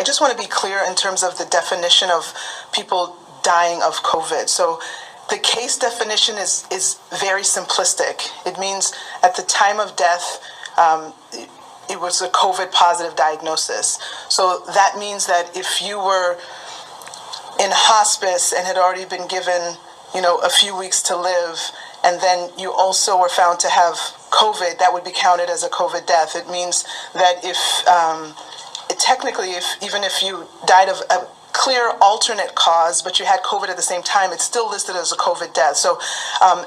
I just want to be clear in terms of the definition of people dying of COVID. So the case definition is very simplistic. It means at the time of death, it was a COVID positive diagnosis. So that means that if you were in hospice and had already been given, a few weeks to live, and then you also were found to have COVID, that would be counted as a COVID death. It means that even if you died of a clear alternate cause, but you had COVID at the same time, it's still listed as a COVID death. So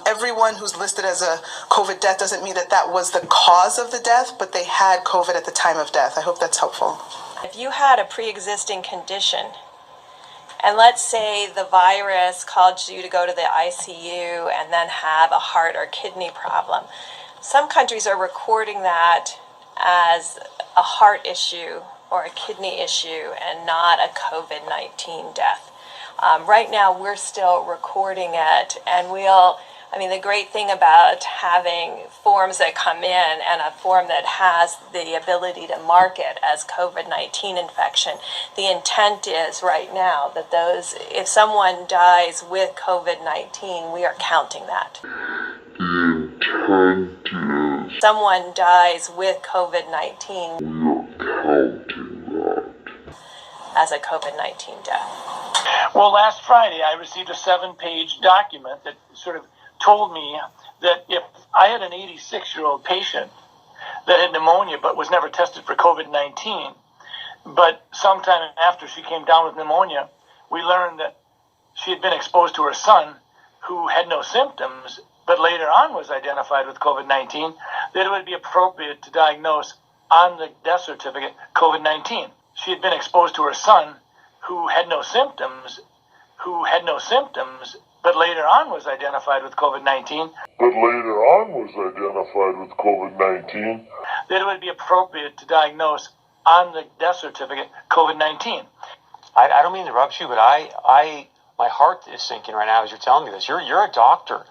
everyone who's listed as a COVID death doesn't mean that that was the cause of the death, but they had COVID at the time of death. I hope that's helpful. If you had a pre-existing condition, and let's say the virus caused you to go to the ICU and then have a heart or kidney problem, some countries are recording that as a heart issue or a kidney issue and not a COVID-19 death. Right now, we're still recording it, and the great thing about having forms that come in and a form that has the ability to mark it as COVID-19 infection, the intent is right now that if someone dies with COVID-19, we are counting that. The intent is someone dies with COVID-19, we are counting that as a COVID-19 death. Well, last Friday, I received a 7-page document that sort of told me that if I had an 86-year-old patient that had pneumonia but was never tested for COVID-19, but sometime after she came down with pneumonia, we learned that she had been exposed to her son who had no symptoms but later on was identified with COVID-19, that it would be appropriate to diagnose on the death certificate COVID-19. She had been exposed to her son who had no symptoms, but later on was identified with COVID-19. That it would be appropriate to diagnose on the death certificate COVID-19. I don't mean to interrupt you, but my heart is sinking right now as you're telling me this. You're a doctor.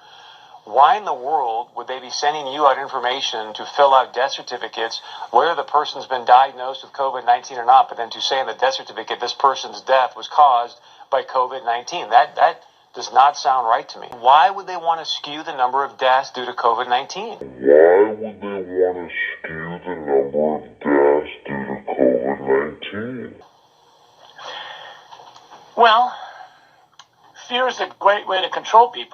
Why in the world would they be sending you out information to fill out death certificates, whether the person's been diagnosed with COVID-19 or not, but then to say in the death certificate this person's death was caused by COVID-19? That does not sound right to me. Why would they want to skew the number of deaths due to COVID-19? Why would they want to skew the number of deaths due to COVID-19? Well, fear is a great way to control people.